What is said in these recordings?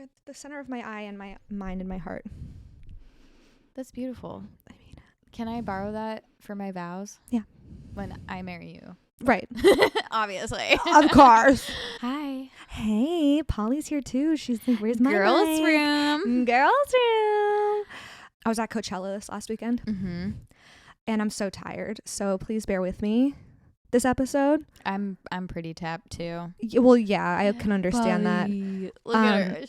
You're the center of my eye and my mind and my heart. That's beautiful. I mean, Can I borrow that for my vows? Yeah. When I marry you. Right. Obviously. Of course. Hi. Hey, Polly's here too. She's like, where's my Girls' mic? room. Girls' room. I was at Coachella this last weekend. Mm-hmm. And I'm so tired. So please bear with me this episode. I'm pretty tapped too. Well, yeah, I can understand that. Look at her.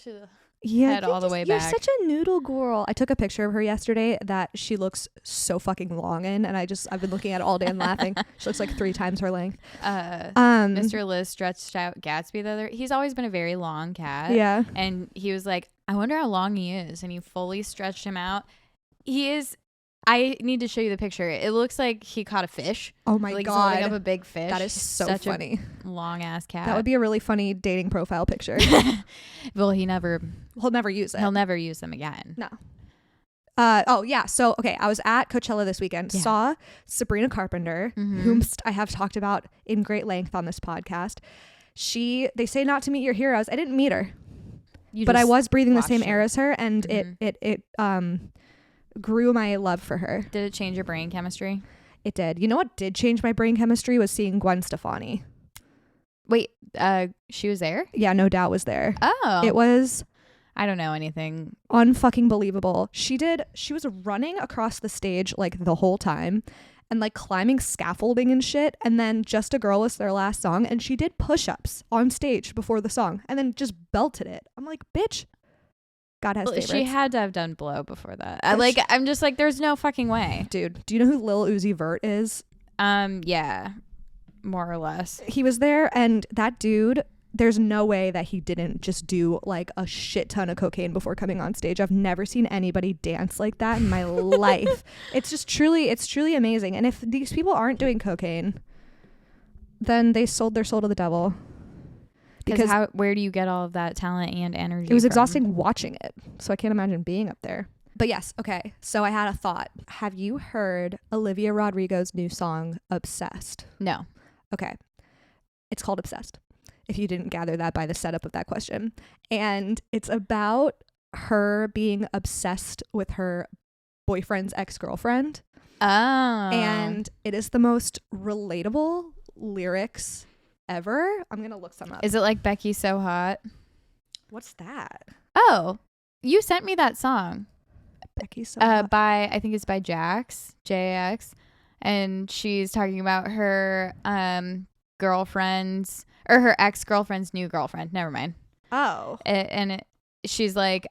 She's head all the way You're back. such a noodle girl. I took a picture of her yesterday that she looks so fucking long in, and I've been looking at it all day and laughing. She looks like 3 times her length. Mr. Liz stretched out Gatsby the other. He's always been a very long cat. Yeah. And he was like, I wonder how long he is. And he fully stretched him out. He is. I need to show you the picture. It looks like he caught a fish. Oh my like God. Holding up a big fish. That is so Such funny. A long ass cat. That would be a really funny dating profile picture. Well, he'll never use it. He'll never use them again. No. Oh yeah. So okay, I was at Coachella this weekend. Yeah. Saw Sabrina Carpenter, Mm-hmm. whom I have talked about in great length on this podcast. They say not to meet your heroes. I didn't meet her, but I was breathing the same air as her, and it grew my love for her. Did it change your brain chemistry? It did. You know what did change my brain chemistry was seeing Gwen Stefani. Wait, she was there? Yeah, no doubt was there. Oh. It was I don't know anything. unfucking believable. She was running across the stage like the whole time and like climbing scaffolding and shit, and then Just a Girl was their last song, and she did push-ups on stage before the song and then just belted it. I'm like, bitch, God has favorites. She had to have done Blow before that. I'm just like, there's no fucking way. Dude, do you know who Lil Uzi Vert is? Yeah, more or less. He was there, and that dude, there's no way that he didn't just do like a shit ton of cocaine before coming on stage. I've never seen anybody dance like that in my life. It's truly amazing. And if these people aren't doing cocaine, then they sold their soul to the devil. Because where do you get all of that talent and energy? It was from? exhausting watching it. So I can't imagine being up there. But yes, okay. So I had a thought. Have you heard Olivia Rodrigo's new song, Obsessed? No. Okay. It's called Obsessed, if you didn't gather that by the setup of that question. And it's about her being obsessed with her boyfriend's ex-girlfriend. Oh. And it is the most relatable lyrics ever. I'm going to look some up. Is it like Becky's So Hot? What's that? Oh, you sent me that song. Becky's So Hot. I think it's by JX. And she's talking about her girlfriend's or her ex-girlfriend's new girlfriend. Never mind. Oh. She's like,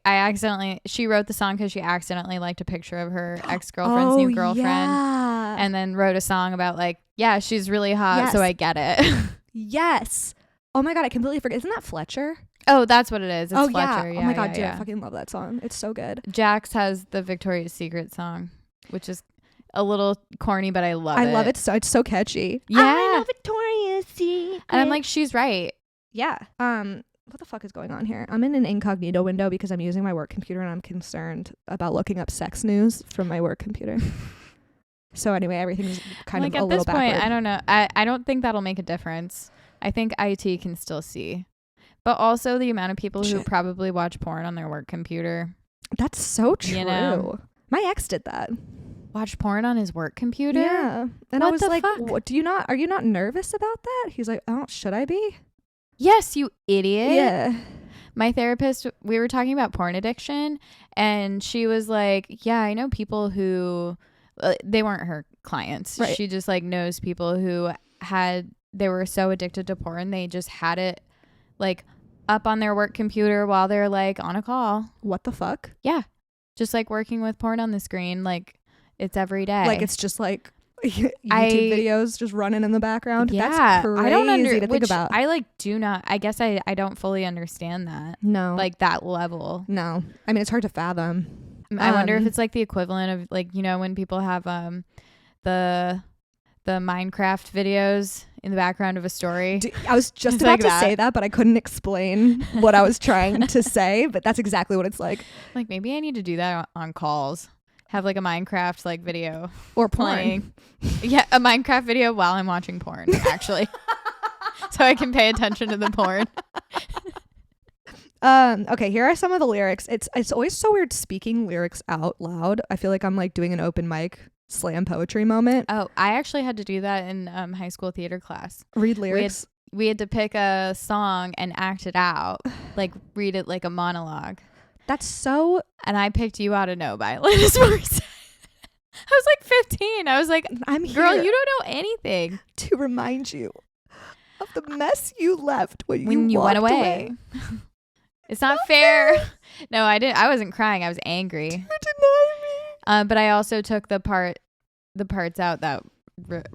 she wrote the song because she accidentally liked a picture of her ex-girlfriend's new girlfriend. Yeah. And then wrote a song about like, yeah, she's really hot, Yes. so I get it. Yes. Oh my God, I completely forgot. Isn't that Fletcher? Oh, that's what it is. It's oh Fletcher. yeah. Yeah. Oh my God, dude, yeah. I fucking love that song. It's so good. Jax has the Victoria's Secret song, which is a little corny, but I love it. I love it. So it's so catchy. Yeah. I know Victoria's Secret. And I'm like, she's right. yeah. What the fuck is going on here? I'm in an incognito window because I'm using my work computer and I'm concerned about looking up sex news from my work computer. So anyway, everything's kind of a little backward. At this point, I don't know. I don't think that'll make a difference. I think IT can still see. But also the amount of people who probably watch porn on their work computer. That's so true. You know? My ex did that. Watch porn on his work computer? Yeah. And What I was the like, fuck? what, are you not nervous about that? He's like, oh, should I be? Yes, you idiot. Yeah. My therapist, we were talking about porn addiction, and she was like, yeah, I know people who, they weren't her clients. Right. She just like knows people who they were so addicted to porn, they just had it like up on their work computer while they're like on a call. What the fuck? Yeah. Just like working with porn on the screen. Like it's every day. Like it's just like YouTube videos just running in the background. Yeah. That's crazy I don't to think about. I like do not, I guess I don't fully understand that. No. Like that level. No. I mean, it's hard to fathom. I wonder if it's like the equivalent of like, you know, when people have the Minecraft videos in the background of a story. I was just It's about like to that. say that, but I couldn't explain what I was trying to say. But that's exactly what it's like. Like maybe I need to do that on calls. Have like a Minecraft like video Or playing. Yeah, a Minecraft video while I'm watching porn, actually. So I can pay attention to the porn. Okay, here are some of the lyrics. It's always so weird speaking lyrics out loud. I feel like I'm like doing an open mic slam poetry moment. Oh, I actually had to do that in high school theater class. Read lyrics. We had to pick a song and act it out, like read it like a monologue. That's so. And I picked You Oughta Know by Alanis Morissette. I was like 15. I was like, I'm here, girl, you don't know anything. to remind you of the mess you left when you went walked away. It's not fair. No, I didn't. I wasn't crying. I was angry. You deny me. But I also took the parts out that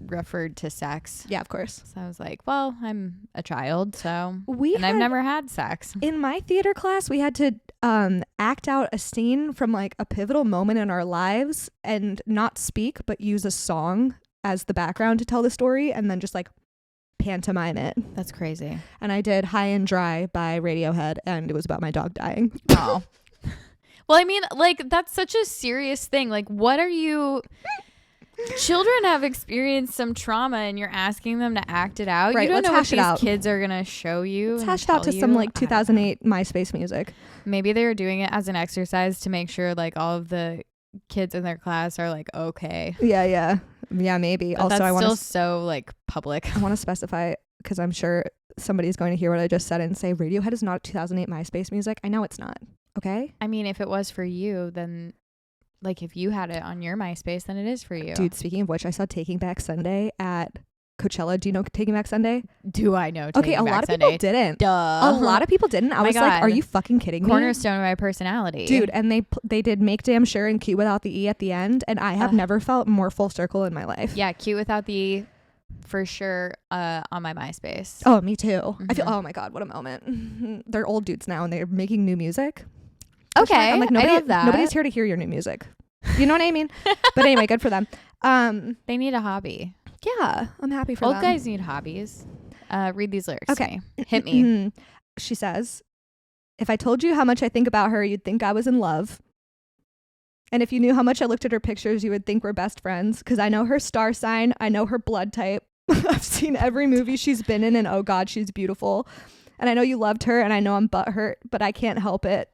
referred to sex. Yeah, of course. So I was like, well, I'm a child, so I've never had sex. In my theater class, we had to act out a scene from like a pivotal moment in our lives and not speak, but use a song as the background to tell the story, and then just like pantomime it. That's crazy. And I did High and Dry by Radiohead, and it was about my dog dying. Oh. Well, I mean, like, that's such a serious thing. Like, what are you... Children have experienced some trauma, and you're asking them to act it out. Right, You don't let's know what hash it these out. kids are going to show you. Let's and hash it out to tell some you. like 2008 MySpace music. Maybe they were doing it as an exercise to make sure, like, all of the kids in their class are, like, okay. Yeah, maybe. But Also, that's I want still to so, like, public. I want to specify, because I'm sure somebody's going to hear what I just said and say Radiohead is not 2008 MySpace music. I know it's not. Okay. I mean, if it was for you, then, like, if you had it on your MySpace, then it is for you. Dude, speaking of which, I saw Taking Back Sunday at Coachella. Do you know Taking Back Sunday? Do I know? Okay, a lot of people didn't. Duh. A lot of people didn't. I was like, are you fucking kidding me? Cornerstone of my personality. Dude, and they did Make Damn Sure and Cute Without the E at the end, and I have never felt more full circle in my life. Yeah, Cute Without the E, for sure, on my MySpace. Oh, me too. Mm-hmm. I feel, oh my God, what a moment. They're old dudes now, and they're making new music. Okay, I'm like, I love that. Nobody's here to hear your new music. You know what I mean? But anyway, good for them. They need a hobby. Yeah, I'm happy for Old them. guys need hobbies. Read these lyrics. Okay. To me. Hit me. She says, if I told you how much I think about her, you'd think I was in love. And if you knew how much I looked at her pictures, you would think we're best friends. Because I know her star sign. I know her blood type. I've seen every movie she's been in, and oh God, she's beautiful. And I know you loved her, and I know I'm butthurt, but I can't help it.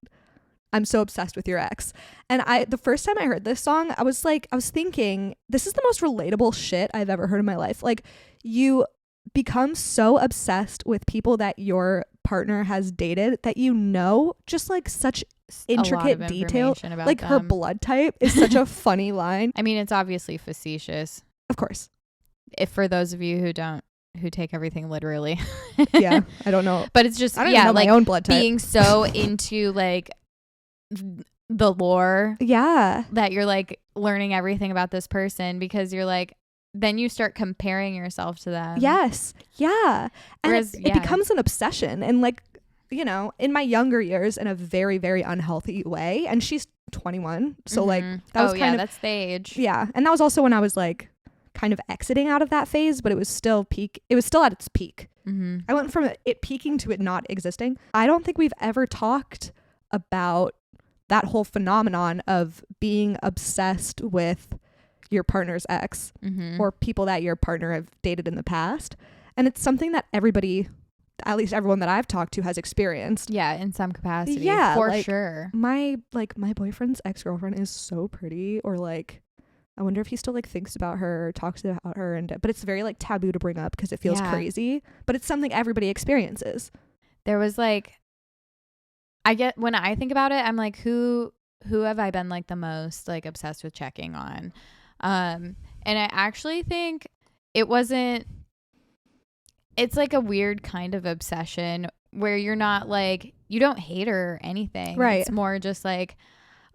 I'm so obsessed with your ex. And the first time I heard this song, I was thinking, this is the most relatable shit I've ever heard in my life. Like, you become so obsessed with people that your partner has dated that you know just like such intricate detail. Like them. Her blood type is such a funny line. I mean, it's obviously facetious. Of course. If for those of you who take everything literally. Yeah, I don't know. But it's just, I don't even know like my own blood type. Being so into like the lore. Yeah. That you're like learning everything about this person, because you're like, then you start comparing yourself to them. Yes. Yeah. And Whereas, it becomes an obsession. And like, you know, in my younger years, in a very, very unhealthy way. And she's 21. So like, that was kind of, that's the age. Yeah. And that was also when I was like kind of exiting out of that phase, but it was still at its peak. Mm-hmm. I went from it peaking to it not existing. I don't think we've ever talked about that whole phenomenon of being obsessed with your partner's ex or people that your partner have dated in the past. And it's something that everybody, at least everyone that I've talked to, has experienced. Yeah, in some capacity. Yeah, for like, sure. My boyfriend's ex-girlfriend is so pretty, or like, I wonder if he still like thinks about her or talks about her, but it's very like taboo to bring up because it feels crazy, but it's something everybody experiences. There was like, when I think about it, I'm like, who have I been like the most like obsessed with checking on? And I actually think it's like a weird kind of obsession where you're not like, you don't hate her or anything. Right. It's more just like,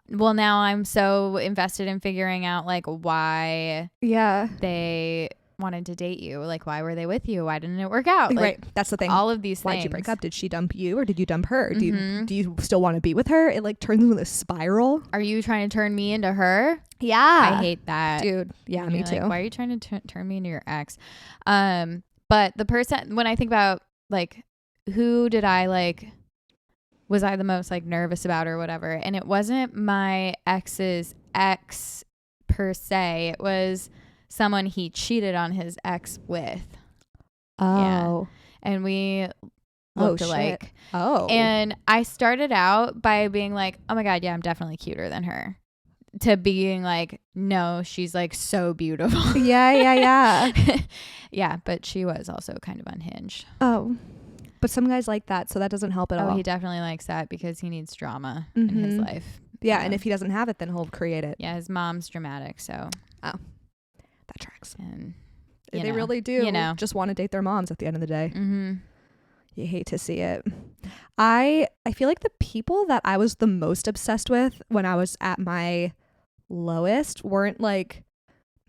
well, now I'm so invested in figuring out like why they wanted to date you. Like, why were they with you? Why didn't it work out? Like, right. That's the thing. All of these things. Why'd you break up? Did she dump you or did you dump her? Do you still want to be with her? It like turns into this spiral. Are you trying to turn me into her? Yeah. I hate that. Dude. Yeah, me too. Like, why are you trying to turn me into your ex? But the person, when I think about like, who did I like, was I the most like nervous about or whatever? And it wasn't my ex's ex per se. It was someone he cheated on his ex with. Oh. Yeah. And we looked alike. Oh. And I started out by being like, oh my God, yeah, I'm definitely cuter than her. To being like, no, she's like so beautiful. Yeah. Yeah, but she was also kind of unhinged. Oh. But some guys like that, so that doesn't help at all. Oh, he definitely likes that because he needs drama in his life. Yeah, and if he doesn't have it, then he'll create it. Yeah, his mom's dramatic, so. Oh, that tracks. And they really do just want to date their moms at the end of the day. Mm-hmm. You hate to see it. I feel like the people that I was the most obsessed with when I was at my lowest weren't like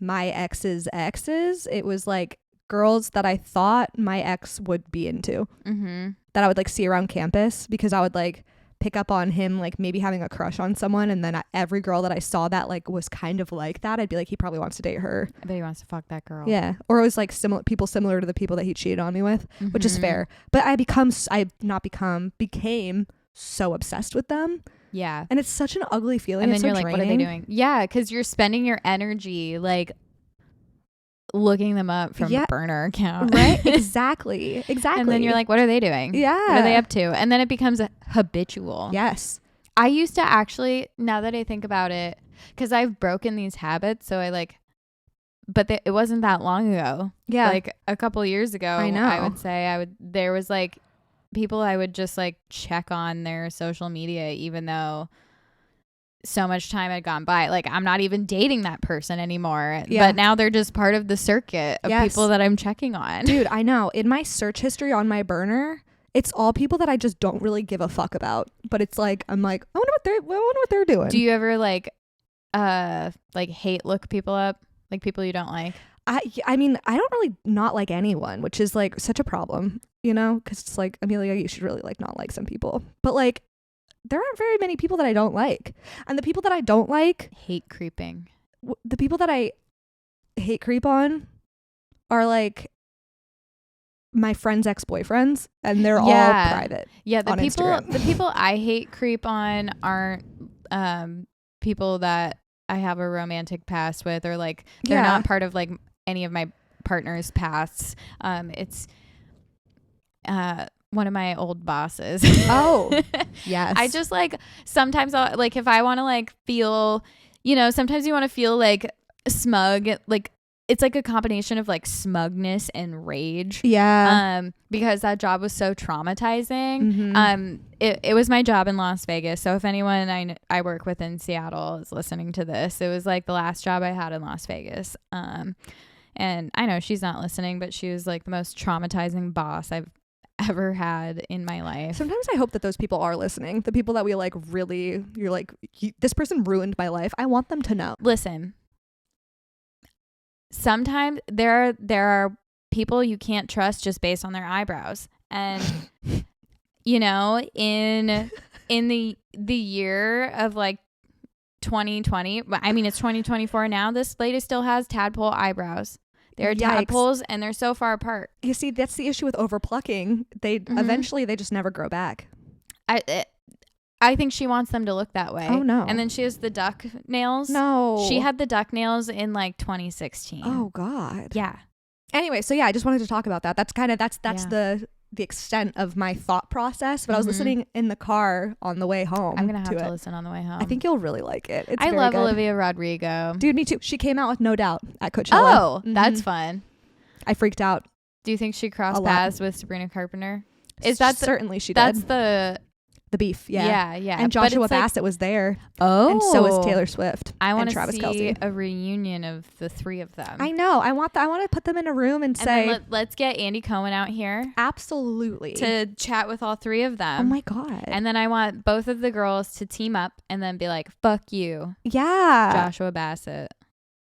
my ex's exes. It was like girls that I thought my ex would be into, that I would like see around campus, because I would like pick up on him like maybe having a crush on someone, and then every girl that I saw that like was kind of like that, I'd be like, he probably wants to date her. I bet he wants to fuck that girl. Yeah. Or it was like people similar to the people that he cheated on me with, which is fair. But became so obsessed with them. Yeah. And it's such an ugly feeling. And then it's you're so like, draining. what are they doing? Yeah, because you're spending your energy like looking them up from the burner account. Right? Exactly. And then you're like, what are they doing? Yeah. What are they up to? And then it becomes habitual. Yes. I used to actually, now that I think about it, because I've broken these habits, so I like, but it wasn't that long ago. Yeah. Like a couple years ago, I know. I would say there was like people I would just like check on their social media, even though so much time had gone by. Like, I'm not even dating that person anymore. Yeah. But now they're just part of the circuit of people that I'm checking on. Dude, I know. In my search history on my burner, it's all people that I just don't really give a fuck about. But it's like, I'm like, I wonder what they're doing. Do you ever like hate look people up? Like people you don't like? I mean, I don't really not like anyone, which is like such a problem, you know? Because it's like, Amelia, you should really like not like some people. But like, there aren't very many people that I don't like. And the people that I don't like, hate creeping. The people that I hate creep on are like my friends' ex-boyfriends, and they're all private. Yeah, the Instagram. people I hate creep on aren't people that I have a romantic past with, or like they're not part of like any of my partner's pasts. It's one of my old bosses. Oh, yes. I just like, sometimes I'll like, if I want to like feel, you know, sometimes you want to feel like smug, like it's like a combination of like smugness and rage. Yeah. Because that job was so traumatizing. It was my job in Las Vegas. So if anyone I work with in Seattle is listening to this, it was like the last job I had in Las Vegas. And I know she's not listening, but she was like the most traumatizing boss I've ever had in my life. Sometimes I hope that those people are listening. The people that we like really, you're like, this person ruined my life. I want them to know. Listen, sometimes there are people you can't trust just based on their eyebrows. And you know, in the year of like 2020, I mean it's 2024 now, this lady still has tadpole eyebrows. They're tadpoles and they're so far apart. You see, that's the issue with overplucking. They eventually they just never grow back. I think she wants them to look that way. Oh no. And then she has the duck nails. No. She had the duck nails in like 2016. Oh God. Yeah. Anyway, so yeah, I just wanted to talk about that. That's the extent of my thought process. But I was listening in the car on the way home. I'm gonna have to listen on the way home. I think you'll really like it. I love Olivia Rodrigo. Dude, me too. She came out with No Doubt at Coachella. Oh, that's fun. I freaked out. Do you think she crossed paths with Sabrina Carpenter? Certainly she did. That's the beef. Yeah. Yeah. And Joshua Bassett was there. Oh. And so was Taylor Swift. I want to see Kelce. a reunion of the three of them. I know. I want to put them in a room and say, then let's get Andy Cohen out here. Absolutely. To chat with all three of them. Oh my God. And then I want both of the girls to team up and then be like, fuck you. Yeah. Joshua Bassett.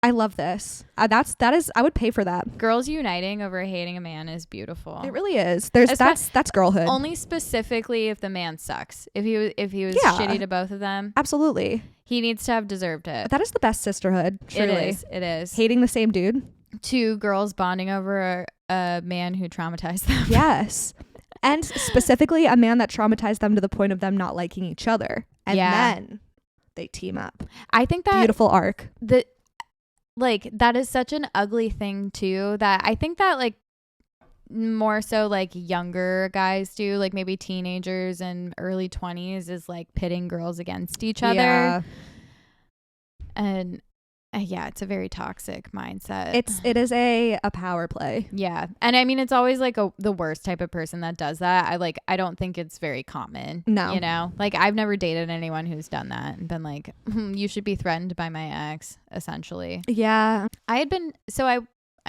I love this. That is I would pay for that. Girls uniting over hating a man is beautiful. It really is. That's girlhood. Only specifically if the man sucks. If he was shitty to both of them. Absolutely. He needs to have deserved it. That is the best sisterhood. Truly. It is. Hating the same dude. Two girls bonding over a man who traumatized them. Yes. And specifically a man that traumatized them to the point of them not liking each other. And then they team up. I think that beautiful arc. Like that is such an ugly thing too, that I think that like more so like younger guys do, like maybe teenagers and early 20s, is like pitting girls against each other. Yeah. And yeah, it's a very toxic mindset. It is a power play. Yeah. And I mean, it's always like the worst type of person that does that. I don't think it's very common. No. You know, like I've never dated anyone who's done that and been like, you should be threatened by my ex, essentially. Yeah.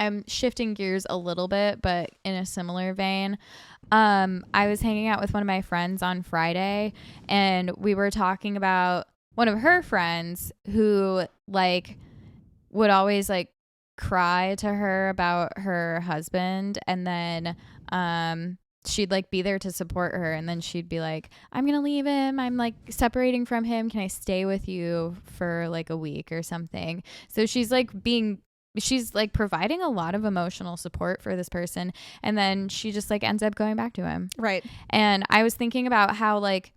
I'm shifting gears a little bit, but in a similar vein. I was hanging out with one of my friends on Friday, and we were talking about one of her friends who like would always like cry to her about her husband, and then she'd like be there to support her, and then she'd be like, I'm gonna leave him, I'm like separating from him, can I stay with you for like a week or something? So she's like providing a lot of emotional support for this person, and then she just like ends up going back to him. Right. And I was thinking about how like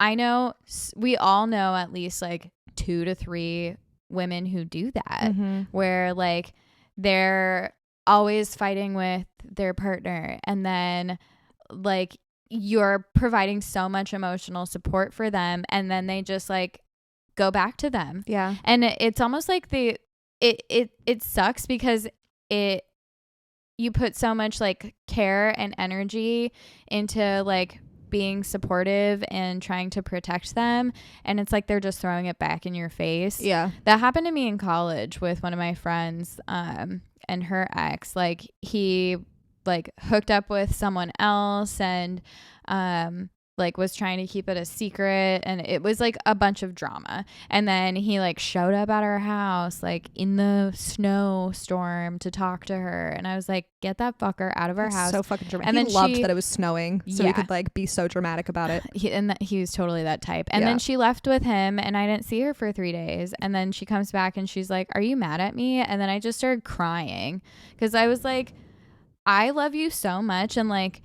I know we all know at least like 2 to 3 women who do that, where like they're always fighting with their partner, and then like you're providing so much emotional support for them, and then they just like go back to them. Yeah. And it's almost like it sucks because you put so much like care and energy into like being supportive and trying to protect them, and it's like they're just throwing it back in your face. Yeah. That happened to me in college with one of my friends and her ex. Like he like hooked up with someone else, and like was trying to keep it a secret, and it was like a bunch of drama. And then he like showed up at our house like in the snowstorm to talk to her, and I was like, get that fucker out of our house. So fucking dramatic. And he then loved that it was snowing, so Yeah. he could like be so dramatic about it. He was totally that type. And Yeah. then she left with him, and I didn't see her for 3 days, and then she comes back and she's like, are you mad at me? And then I just started crying because I was like, I love you so much, and like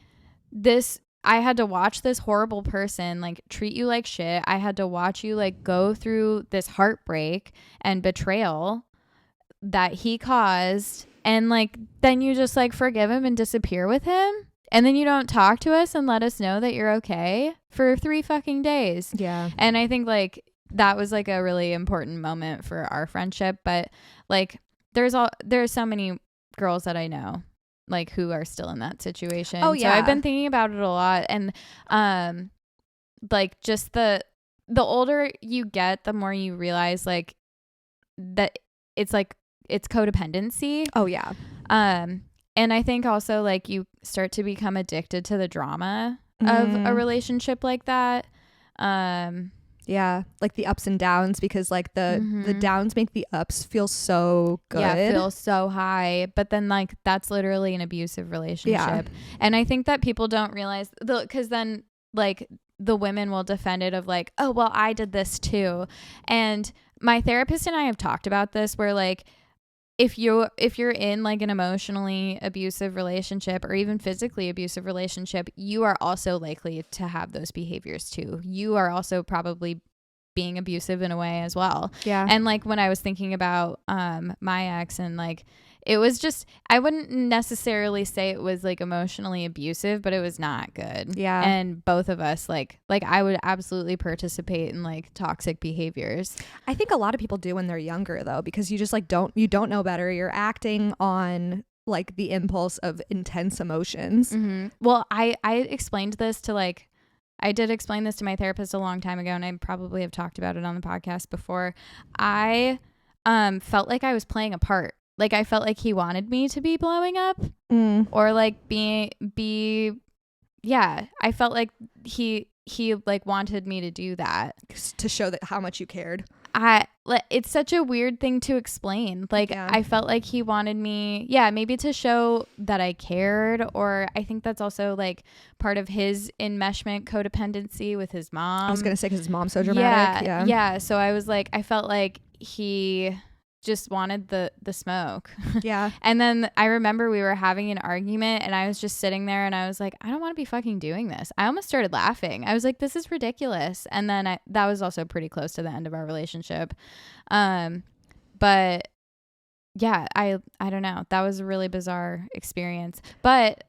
this, I had to watch this horrible person like treat you like shit. I had to watch you like go through this heartbreak and betrayal that he caused, and like then you just like forgive him and disappear with him, and then you don't talk to us and let us know that you're okay for 3 fucking days. Yeah. And I think like that was like a really important moment for our friendship. But like there's so many girls that I know like who are still in that situation. Oh, yeah. So I've been thinking about it a lot, and like just the older you get, the more you realize like that it's codependency. Oh yeah. And I think also like you start to become addicted to the drama of a relationship like that. Yeah, like the ups and downs, because like the downs make the ups feel so good. Yeah, feel so high. But then like that's literally an abusive relationship. Yeah. And I think that people don't realize, because then like the women will defend it of like, oh, well, I did this too. And my therapist and I have talked about this, where like if you're in like an emotionally abusive relationship or even physically abusive relationship, you are also likely to have those behaviors too. You are also probably being abusive in a way as well. Yeah. And like when I was thinking about my ex, and like it was just, I wouldn't necessarily say it was like emotionally abusive, but it was not good. Yeah. And both of us like I would absolutely participate in like toxic behaviors. I think a lot of people do when they're younger though, because you just like don't know better. You're acting on like the impulse of intense emotions. Well, I explained this to like, I did explain this to my therapist a long time ago, and I probably have talked about it on the podcast before. I felt like I was playing a part. Like I felt like he wanted me to be blowing up or like be yeah, I felt like he like wanted me to do that to show that how much you cared. It's such a weird thing to explain. Like Yeah. I felt like he wanted me, maybe to show that I cared, or I think that's also like part of his enmeshment codependency with his mom. I was gonna say because his mom's so dramatic. Yeah. So I was like, I felt like he just wanted the smoke. Yeah. And then I remember we were having an argument, and I was just sitting there, and I was like, I don't want to be fucking doing this. I almost started laughing. I was like, this is ridiculous. And then that was also pretty close to the end of our relationship. But yeah, I don't know. That was a really bizarre experience. But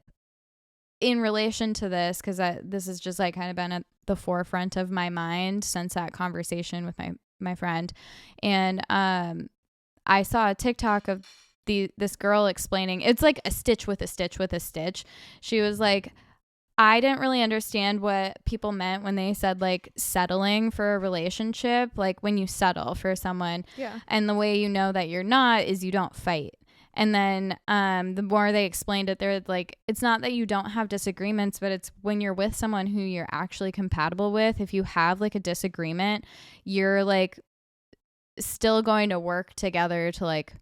in relation to this, because this has just like kind of been at the forefront of my mind since that conversation with my friend. And I saw a TikTok of this girl explaining, it's like a stitch with a stitch with a stitch. She was like, I didn't really understand what people meant when they said like settling for a relationship, like when you settle for someone. Yeah. And the way you know that you're not is you don't fight. And then the more they explained it, they're like, it's not that you don't have disagreements, but it's when you're with someone who you're actually compatible with. If you have like a disagreement, you're like still going to work together to like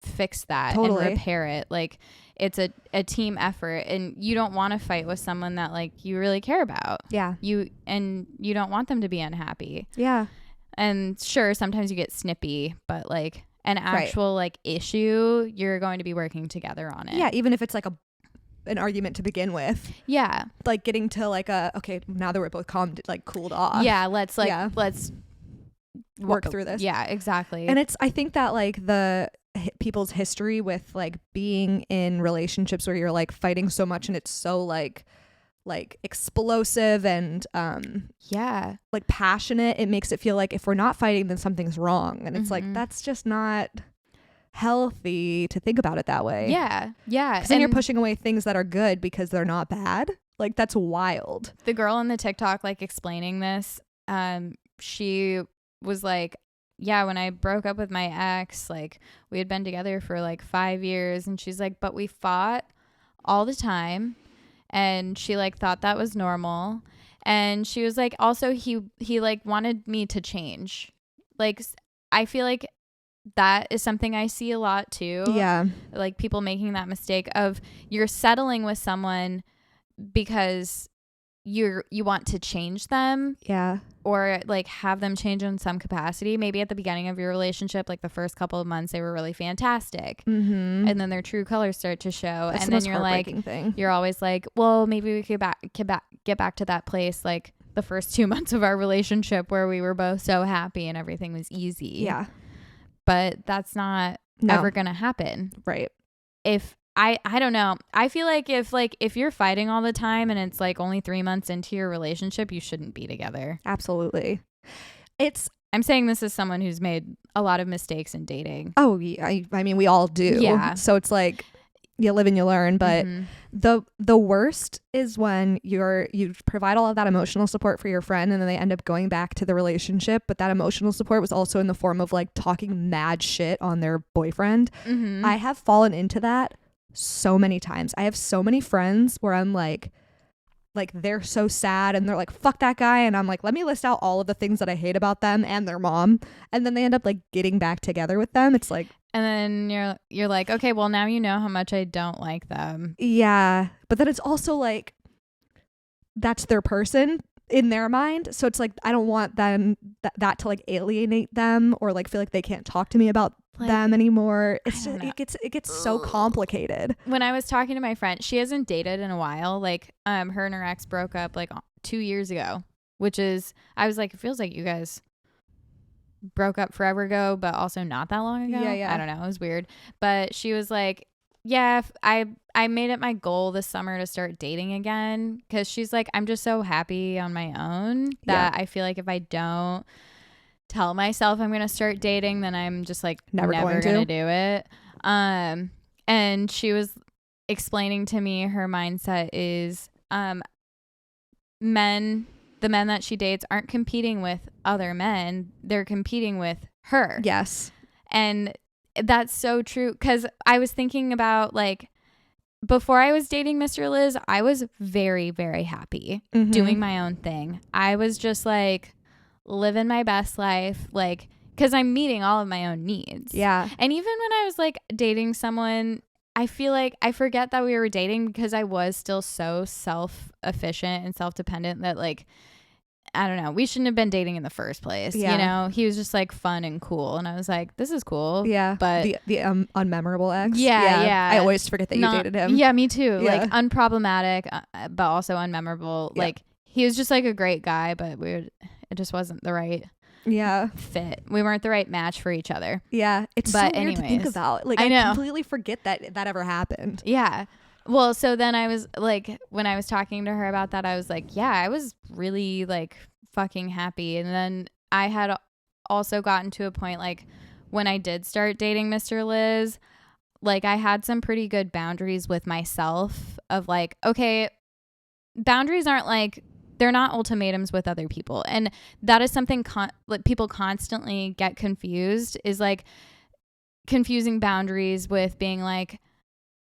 fix that and repair it. Like it's a team effort, and you don't want to fight with someone that like you really care about. Yeah. You don't want them to be unhappy. Yeah. And sure, sometimes you get snippy, but like an actual like issue, you're going to be working together on it. Yeah, even if it's like an argument to begin with. Yeah. Like getting to like okay, now that we're both calmed, like cooled off. Yeah, let's work through this. Yeah, exactly. And I think that like the people's history with like being in relationships where you're like fighting so much and it's so like explosive and like passionate, it makes it feel like if we're not fighting then something's wrong, and it's like that's just not healthy to think about it that way. Yeah because then you're pushing away things that are good because they're not bad. Like that's wild. The girl in the TikTok like explaining this, she was like, yeah, when I broke up with my ex, like we had been together for like 5 years, and she's like, but we fought all the time. And she like thought that was normal. And she was like, also he like wanted me to change. Like I feel like that is something I see a lot too. Yeah. Like people making that mistake of you're settling with someone because you want to change them. Yeah. Or like have them change in some capacity. Maybe at the beginning of your relationship, like the first couple of months, they were really fantastic. Mm-hmm. And then their true colors start to show. That's and the then you're like, thing. You're always like, well, maybe we could get back to that place like the first 2 months of our relationship where we were both so happy and everything was easy. Yeah. But that's not ever going to happen. Right. If I don't know. I feel like if you're fighting all the time and it's like only 3 months into your relationship, you shouldn't be together. Absolutely. I'm saying this as someone who's made a lot of mistakes in dating. Oh, yeah. I mean, we all do. Yeah. So it's like you live and you learn. But the worst is when you provide all of that emotional support for your friend, and then they end up going back to the relationship. But that emotional support was also in the form of like talking mad shit on their boyfriend. Mm-hmm. I have fallen into that so many times. I have so many friends where I'm like they're so sad and they're like, fuck that guy, and I'm like, let me list out all of the things that I hate about them and their mom, and then they end up like getting back together with them. It's like, and then you're like, okay, well now you know how much I don't like them. Yeah, but then it's also like that's their person in their mind, so it's like I don't want them that to like alienate them or like feel like they can't talk to me about like, them anymore. It's just it gets so complicated. When I was talking to my friend, she hasn't dated in a while. Like her and her ex broke up like 2 years ago, which is, I was like, it feels like you guys broke up forever ago, but also not that long ago. Yeah. I don't know, it was weird. But she was like, yeah, I made it my goal this summer to start dating again, because she's like, I'm just so happy on my own that I feel like if I don't tell myself I'm gonna start dating, then I'm just like never gonna do it. And she was explaining to me her mindset is the men that she dates aren't competing with other men, they're competing with her. Yes. And that's so true, because I was thinking about like before I was dating Mr. Liz, I was very, very happy doing my own thing. I was just like living my best life, like, because I'm meeting all of my own needs. Yeah. And even when I was like dating someone, I feel like I forget that we were dating because I was still so self-efficient and self-dependent that like, I don't know, we shouldn't have been dating in the first place. Yeah. You know, he was just like fun and cool. And I was like, this is cool. Yeah. But the unmemorable ex. Yeah. I always forget that you dated him. Yeah, me too. Yeah. Like unproblematic, but also unmemorable. Yeah. Like he was just like a great guy, but it just wasn't the right fit. We weren't the right match for each other. Yeah. It's so weird to think about. Like I completely forget that ever happened. Yeah. Well, so then I was like, when I was talking to her about that, I was like, yeah, I was really like fucking happy. And then I had also gotten to a point like when I did start dating Mr. Liz, like I had some pretty good boundaries with myself of like, okay, boundaries aren't like, they're not ultimatums with other people. And that is something like people constantly get confused, is like confusing boundaries with being like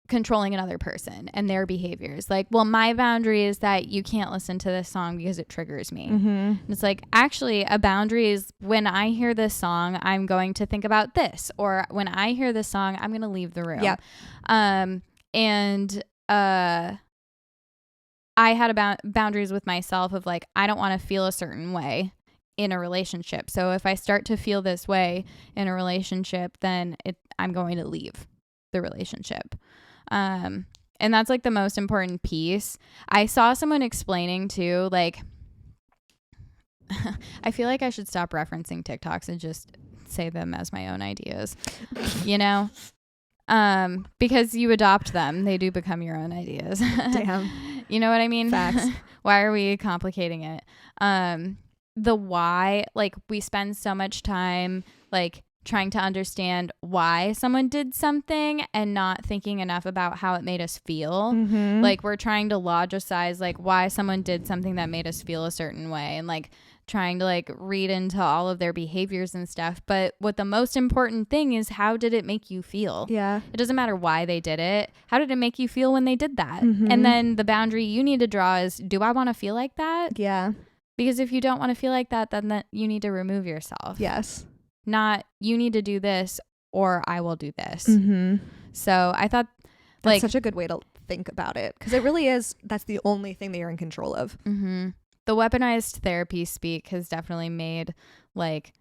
controlling another person and their behaviors. Like, well, my boundary is that you can't listen to this song because it triggers me. And it's like, actually, a boundary is when I hear this song, I'm going to think about this, or when I hear this song, I'm going to leave the room. Yeah. I had boundaries with myself of like, I don't want to feel a certain way in a relationship. So if I start to feel this way in a relationship, then I'm going to leave the relationship. And that's like the most important piece. I saw someone explaining too, like, I feel like I should stop referencing TikToks and just say them as my own ideas, you know? Because you adopt them, they do become your own ideas. Damn. You know what I mean? Facts. Why are we complicating it? The why, like we spend so much time like trying to understand why someone did something and not thinking enough about how it made us feel. Like we're trying to logicize like why someone did something that made us feel a certain way, and like trying to like read into all of their behaviors and stuff. But what the most important thing is, how did it make you feel? Yeah. It doesn't matter why they did it. How did it make you feel when they did that? And then the boundary you need to draw is, do I want to feel like that? Yeah. Because if you don't want to feel like that, then you need to remove yourself. Yes. Not, you need to do this or I will do this. So I thought that's like such a good way to think about it, because it really is, that's the only thing that you're in control of. The weaponized therapy speak has definitely made like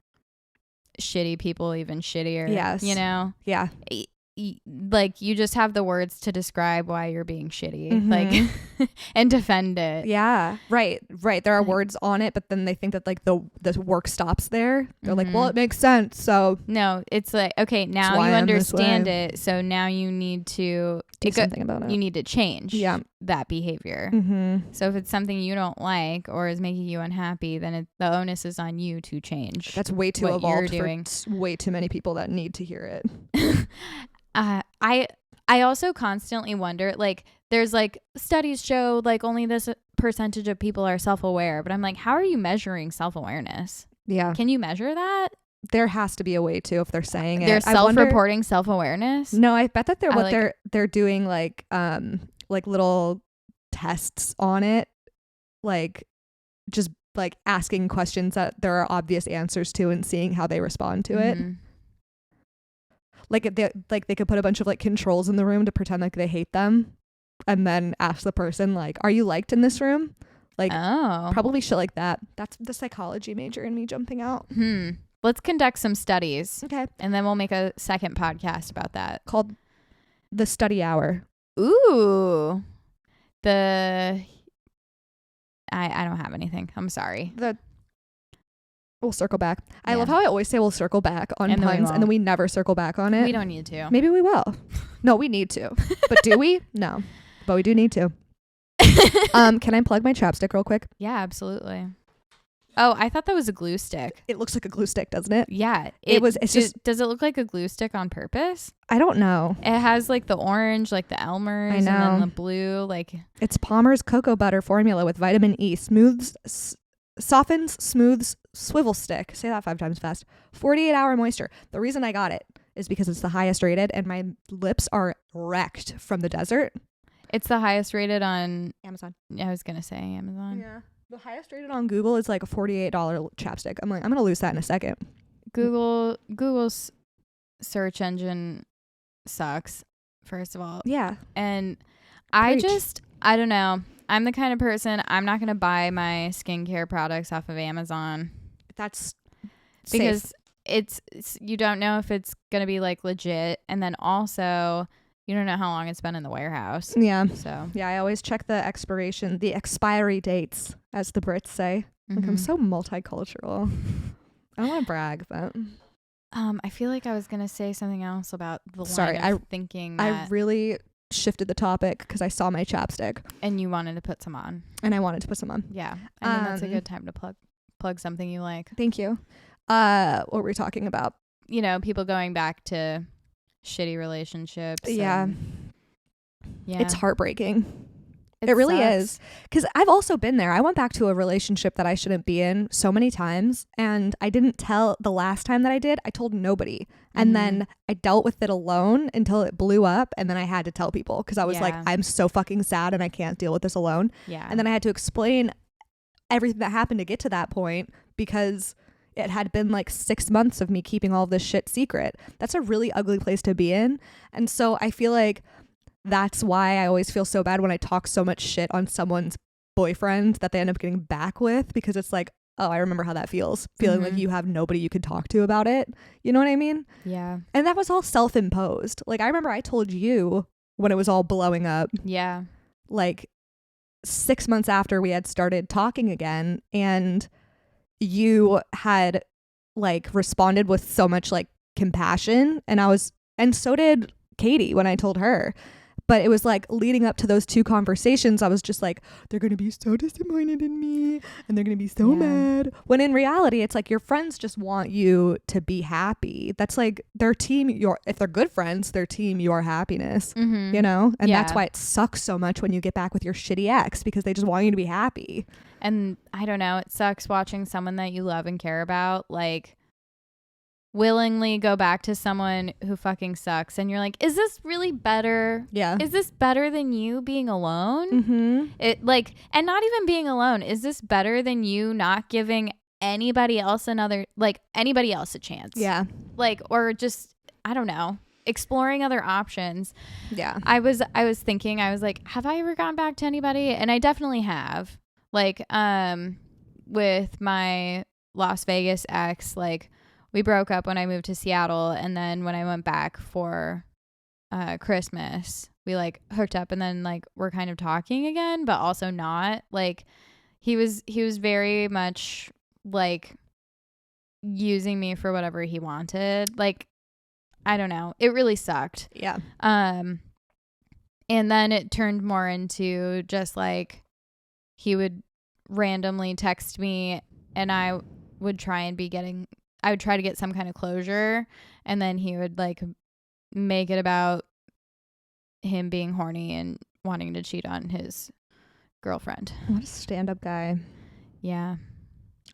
shitty people even shittier. Yes. You know? Yeah. Like you just have the words to describe why you're being shitty, like, and defend it. Yeah. Right. There are words on it, but then they think that like the work stops there. They're like, well, it makes sense. So no, it's like, okay, now you understand it. So now you need to do something about it. You need to change that behavior. So if it's something you don't like or is making you unhappy, then the onus is on you to change. That's way too evolved for way too many people that need to hear it. I also constantly wonder, like, there's like studies show like only this percentage of people are self-aware, but I'm like, how are you measuring self-awareness? Yeah. Can you measure that? There has to be a way to, if they're saying it. They're self-reporting self-awareness? No, I bet that they're doing like little tests on it, like just like asking questions that there are obvious answers to and seeing how they respond to it. Like they could put a bunch of like controls in the room to pretend like they hate them, and then ask the person like, are you liked in this room? Like, probably shit like that. That's the psychology major in me jumping out. Let's conduct some studies. Okay. And then we'll make a second podcast about that. Called The Study Hour. Ooh. I don't have anything. I'm sorry. We'll circle back. I love how I always say we'll circle back on puns, and then we never circle back on it. We don't need to. Maybe we will. No, we need to. But do we? No. But we do need to. Can I plug my chapstick real quick? Yeah, absolutely. Oh, I thought that was a glue stick. It looks like a glue stick, doesn't it? Yeah. Does it look like a glue stick on purpose? I don't know. It has like the orange, like the Elmer's, and then the blue, like. It's Palmer's cocoa butter formula with vitamin E. Softens, smooths, swivel stick. Say that 5 times fast. 48-hour moisture. The reason I got it is because it's the highest rated, and my lips are wrecked from the desert. It's the highest rated on Amazon. I was gonna say Amazon. Yeah. The highest rated on Google is like a $48 chapstick. I'm like, I'm gonna lose that in a second. Google's search engine sucks, first of all. Yeah. And I don't know. I'm the kind of person, I'm not going to buy my skincare products off of Amazon. That's because it's you don't know if it's going to be like legit, and then also you don't know how long it's been in the warehouse. Yeah. So yeah, I always check the expiry dates, as the Brits say. Like, I'm so multicultural. I don't want to brag, but I feel like I was going to say something else about the line of thinking that I really shifted the topic because I saw my chapstick And you wanted to put some on. and I wanted to put some on. Yeah. I mean, that's a good time to plug something you like. Thank you. What were we talking about? You know, people going back to shitty relationships. Yeah. Yeah. It's heartbreaking. It really is. Because I've also been there. I went back to a relationship that I shouldn't be in so many times. And I didn't tell the last time that I did. I told nobody. And then I dealt with it alone until it blew up. And then I had to tell people because I was like, I'm so fucking sad and I can't deal with this alone. Yeah. And then I had to explain everything that happened to get to that point because it had been like 6 months of me keeping all of this shit secret. That's a really ugly place to be in. And so I feel like that's why I always feel so bad when I talk so much shit on someone's boyfriend that they end up getting back with, because it's like, oh, I remember how that feels, feeling like you have nobody you could talk to about it. You know what I mean? Yeah. And that was all self-imposed. Like, I remember I told you when it was all blowing up. Yeah. Like 6 months after we had started talking again, and you had like responded with so much like compassion, and so did Katie when I told her. But it was like leading up to those two conversations, I was just like, they're going to be so disappointed in me and they're going to be so mad. When in reality, it's like your friends just want you to be happy. That's like their team. If they're good friends, their team, your happiness, you know? And that's why it sucks so much when you get back with your shitty ex, because they just want you to be happy. And I don't know, it sucks watching someone that you love and care about, like, willingly go back to someone who fucking sucks, and you're like, is this really better? Yeah. Is this better than you being alone? It like, and not even being alone, is this better than you not giving anybody else a chance? Yeah. Like, or just, I don't know, exploring other options. Yeah. I was thinking, I was like, have I ever gone back to anybody? And I definitely have. Like, with my Las Vegas ex, like, we broke up when I moved to Seattle, and then when I went back for Christmas, we like hooked up, and then like we're kind of talking again, but also not. Like, he was very much like using me for whatever he wanted. Like, I don't know. It really sucked. Yeah. And then it turned more into just like he would randomly text me, and I would try to get some kind of closure, and then he would like make it about him being horny and wanting to cheat on his girlfriend. What a stand-up guy. Yeah.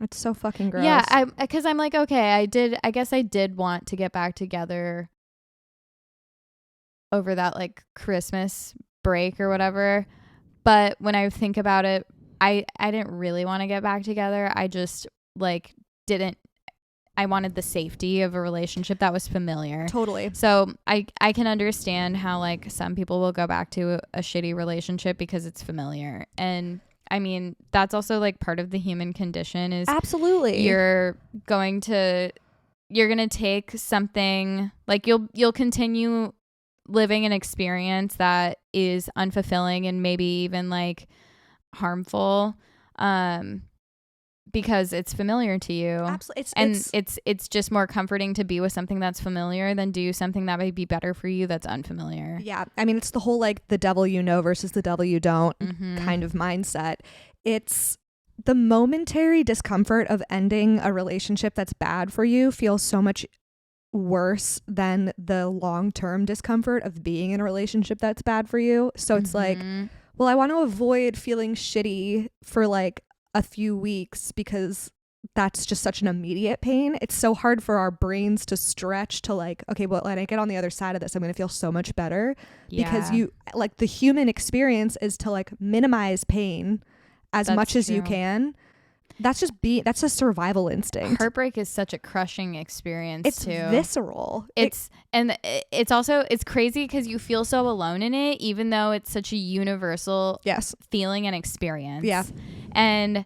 It's so fucking gross. Yeah, because I'm like, okay, I guess I did want to get back together over that like Christmas break or whatever. But when I think about it, I didn't really want to get back together. I just like I wanted the safety of a relationship that was familiar. Totally. So I can understand how like some people will go back to a shitty relationship because it's familiar. And I mean, that's also like part of the human condition is absolutely you're going to take something, like you'll continue living an experience that is unfulfilling and maybe even like harmful, because it's familiar to you. Absolutely. It's just more comforting to be with something that's familiar than do something that might be better for you that's unfamiliar. Yeah. I mean, it's the whole like the devil you know versus the devil you don't kind of mindset. It's the momentary discomfort of ending a relationship that's bad for you feels so much worse than the long-term discomfort of being in a relationship that's bad for you. So it's like, well, I want to avoid feeling shitty for like a few weeks because that's just such an immediate pain. It's so hard for our brains to stretch to like, okay, well, when I get on the other side of this, I'm going to feel so much better. Because you like the human experience is to like minimize pain as much as you can. That's a survival instinct. Heartbreak is such a crushing experience. It's too visceral. It's crazy because you feel so alone in it, even though it's such a universal feeling and experience. Yeah. And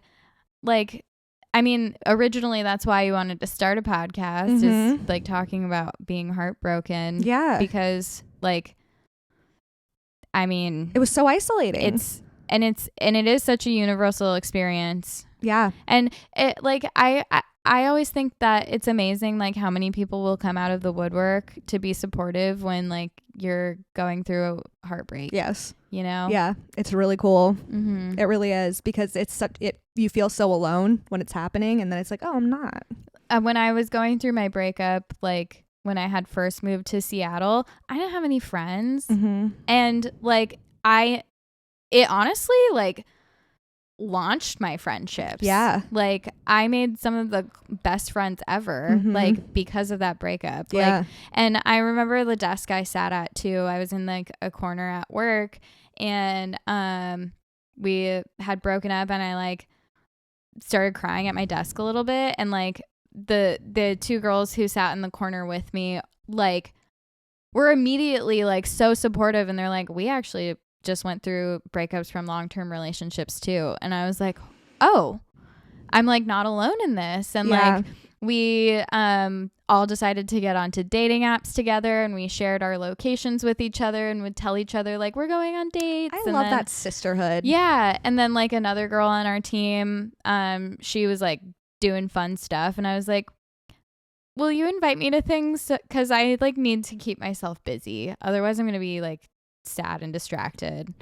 like, I mean, originally that's why you wanted to start a podcast, is like talking about being heartbroken. Yeah. Because like, I mean, it was so isolating. It is such a universal experience. Yeah. And it like I always think that it's amazing, like, how many people will come out of the woodwork to be supportive when, like, you're going through a heartbreak. Yes. You know? Yeah. It's really cool. Mm-hmm. It really is, because you feel so alone when it's happening, and then it's like, oh, I'm not. When I was going through my breakup, like, when I had first moved to Seattle, I didn't have any friends. Mm-hmm. And, like, it honestly, like, launched my friendships. Yeah. Like, I made some of the best friends ever, Mm-hmm. like, because of that breakup. Yeah. Like, and I remember the desk I sat at too. I was in, like, a corner at work, and we had broken up, and I, like, started crying at my desk a little bit, and, like, the two girls who sat in the corner with me, like, were immediately, like, so supportive, and they're like, we actually just went through breakups from long-term relationships too. And I was like, oh, I'm, like, not alone in this. And like, we all decided to get onto dating apps together, and we shared our locations with each other and would tell each other, like, we're going on dates. I love that sisterhood. Yeah. And then, like, another girl on our team, she was, like, doing fun stuff, and I was like, will you invite me to things? Because I, like, need to keep myself busy. Otherwise I'm gonna be, like, sad and distracted,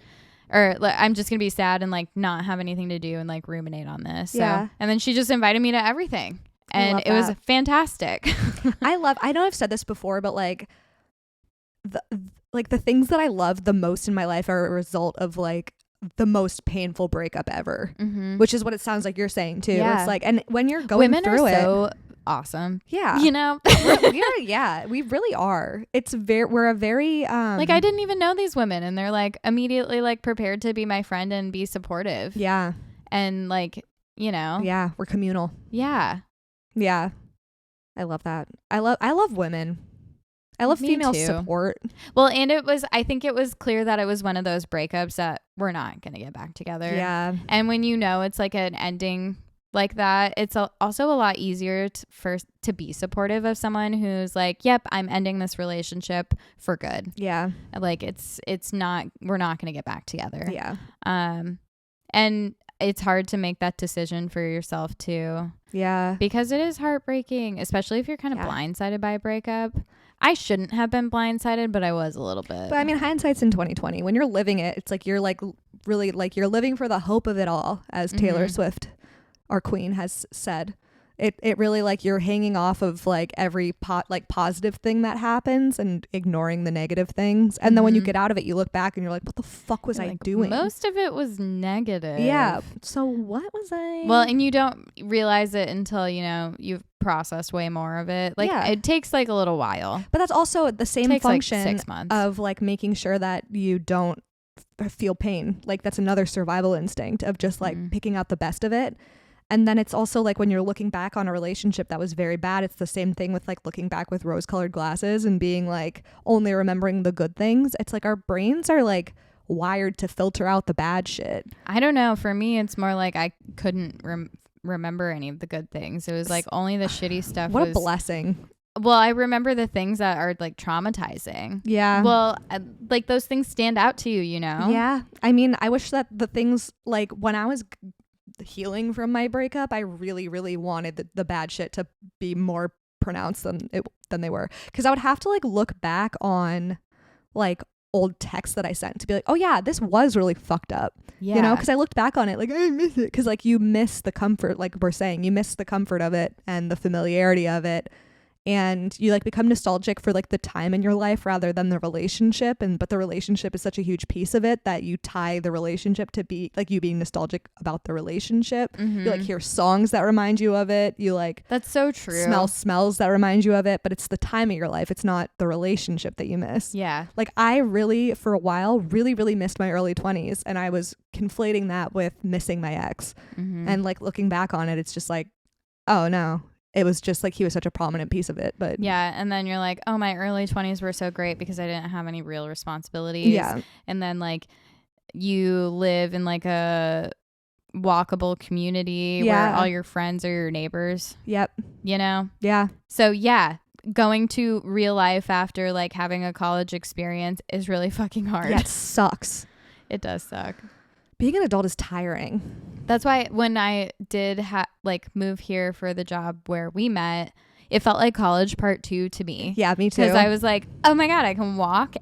or, like, I'm just gonna be sad and, like, not have anything to do and, like, ruminate on this. Yeah. So, and then she just invited me to everything, and it was fantastic. I know I've said this before, but like the things that I love the most in my life are a result of, like, the most painful breakup ever, Mm-hmm. which is what it sounds like you're saying too. Yeah. It's like, and when you're going Women through are it, so awesome. yeah, You know? yeah, we really are. We're a very like, I didn't even know these women, and they're, like, immediately, like, prepared to be my friend and be supportive. yeah, And, like, you know, yeah, we're communal. yeah. Yeah, I love that. I love women. I love Me female too. support. Well, and I think it was clear that it was one of those breakups that we're not going to get back together. Yeah, And when you know it's, like, an ending like that, it's also a lot easier to be supportive of someone who's like, yep, I'm ending this relationship for good. yeah, Like, it's not, we're not going to get back together. yeah, and it's hard to make that decision for yourself too, yeah. because it is heartbreaking, especially if you're kind of blindsided by a breakup. I shouldn't have been blindsided, but I was a little bit. But I mean, hindsight's in 2020. When you're living it, it's like you're, like, really, like, you're living for the hope of it all, as Taylor Swift, our queen, has said. It really, like, you're hanging off of, like, every positive thing that happens and ignoring the negative things. And then when you get out of it, you look back and you're like, what the fuck was I doing? Most of it was negative. Yeah. So what was I? Well, and you don't realize it until, you know, you've processed way more of it. Like, it takes, like, a little while. But that's also the same function, like, 6 months. of, like, making sure that you don't feel pain. Like, that's another survival instinct of just, like, picking out the best of it. And then it's also, like, when you're looking back on a relationship that was very bad, it's the same thing with, like, looking back with rose-colored glasses and being, like, only remembering the good things. It's like our brains are, like, wired to filter out the bad shit. I don't know. For me, it's more like I couldn't remember any of the good things. It was, like, only the shitty stuff. What a blessing. Well, I remember the things that are, like, traumatizing. Yeah. Well, like, those things stand out to you, you know? Yeah. I mean, I wish that the things, like, when I was healing from my breakup, I really, really wanted the bad shit to be more pronounced than they were, because I would have to, like, look back on, like, old texts that I sent to be like, oh yeah, this was really fucked up. Yeah. You know, because I looked back on it, like, I miss it, because, like, you miss the comfort, like we're saying, you miss the comfort of it and the familiarity of it, and you, like, become nostalgic for, like, the time in your life rather than the relationship. But the relationship is such a huge piece of it that you tie the relationship to be, like, you being nostalgic about the relationship. You, like, hear songs that remind you of it. You, like, that's so true. Smell smells that remind you of it, but it's the time of your life. It's not the relationship that you miss. Yeah. Like, I really, for a while, really, really missed my early 20s, and I was conflating that with missing my ex. And, like, looking back on it, it's just like, oh no, it was just, like, he was such a prominent piece of it. But yeah. And then you're like, oh, my early 20s were so great because I didn't have any real responsibilities. Yeah. And then, like, you live in, like, a walkable community where all your friends are your neighbors. Yep. You know? Yeah. So yeah, going to real life after, like, having a college experience is really fucking hard. Yeah, it sucks. It does suck. Being an adult is tiring. That's why when I did move here for the job where we met, it felt like college part 2 to me. Yeah, me too. Because I was like, oh my God, I can walk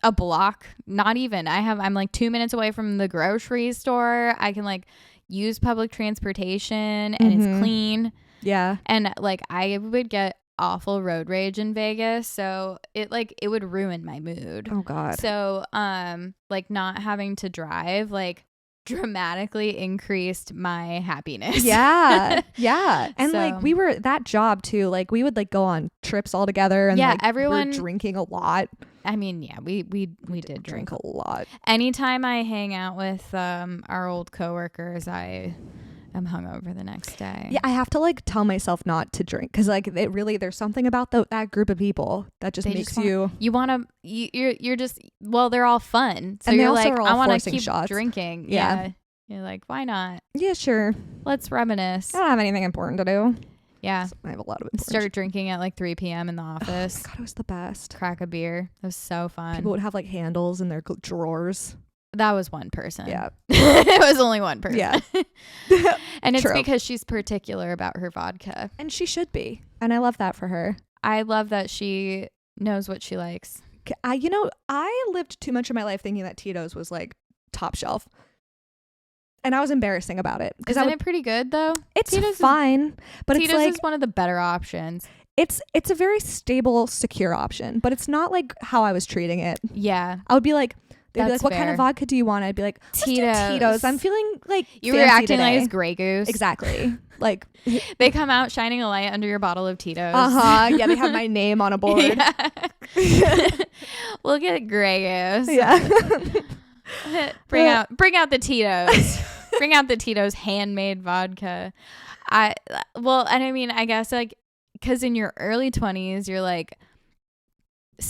a block. Not even. I'm like 2 minutes away from the grocery store. I can like use public transportation and it's clean. Yeah. And like I would get awful road rage in Vegas, so it would ruin my mood. Oh God. So like not having to drive like dramatically increased my happiness. Yeah. Yeah. And So- like we were that job too, like we would like go on trips all together and Yeah, like everyone- we were drinking a lot. I mean, yeah, we did drink. A lot. Anytime I hang out with our old coworkers, I am hungover the next day. Yeah, I have to like tell myself not to drink because like it really there's something about that group of people that just makes you want to you're just, well, they're all fun, so and they you're also like, are all I want to forcing keep shots. drinking. Yeah. You're like, why not? Yeah, sure. Let's reminisce. I don't have anything important to do. Yeah. I have a lot of important Start drinking at like 3 p.m. in the office. Oh my God, it was the best. Crack a beer. It was so fun. People would have like handles in their drawers. That was one person. Yeah. It was only one person. Yeah. And it's True. because she's particular about her vodka. And she should be. And I love that for her. I love that she knows what she likes. I lived too much of my life thinking that Tito's was like top shelf. And I was embarrassing about it. Isn't it pretty good though? It's Tito's fine. But Tito's it's like is one of the better options. it's a very stable, secure option. But it's not like how I was treating it. Yeah. I would be like, they'd be That's like, what kind fair. of vodka do you want? I'd be like, let's do Tito's. Tito's. I'm feeling like You were fancy acting today. like Grey Goose. Exactly. Like, They come out shining a light under your bottle of Tito's. yeah, they have my name on a board. Yeah. We'll get Grey Goose. Yeah. Bring out the Tito's. Bring out the Tito's handmade vodka. And I mean, I guess like because in your early 20s, you're like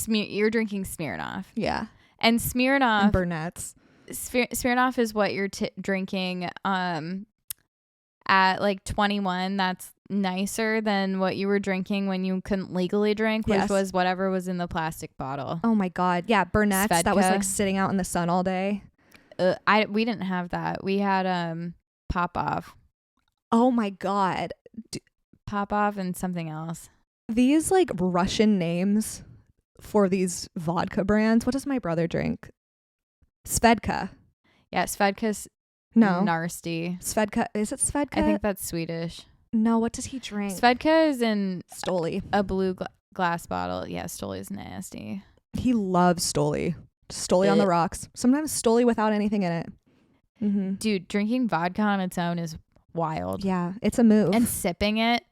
you're drinking Smirnoff. Yeah. And Smirnoff And Burnett's. Smirnoff is what you're drinking at like 21. That's nicer than what you were drinking when you couldn't legally drink, which Yes. was whatever was in the plastic bottle. Oh my God. Yeah. Burnett's that was Svedka. like sitting out in the sun all day. We didn't have that. We had Pop Off. Oh my God. Pop Off and something else. These like Russian names for these vodka brands. What does my brother drink? Svedka. Yeah, Svedka's No. nasty. Svedka. Is it Svedka? I think that's Swedish. No. What does he drink? Svedka is in Stoli. a blue glass bottle. Yeah, Stoli is nasty. He loves Stoli. Stoli on the rocks. Sometimes Stoli without anything in it. Mm-hmm. Dude, drinking vodka on its own is wild. Yeah, it's a move. And sipping it.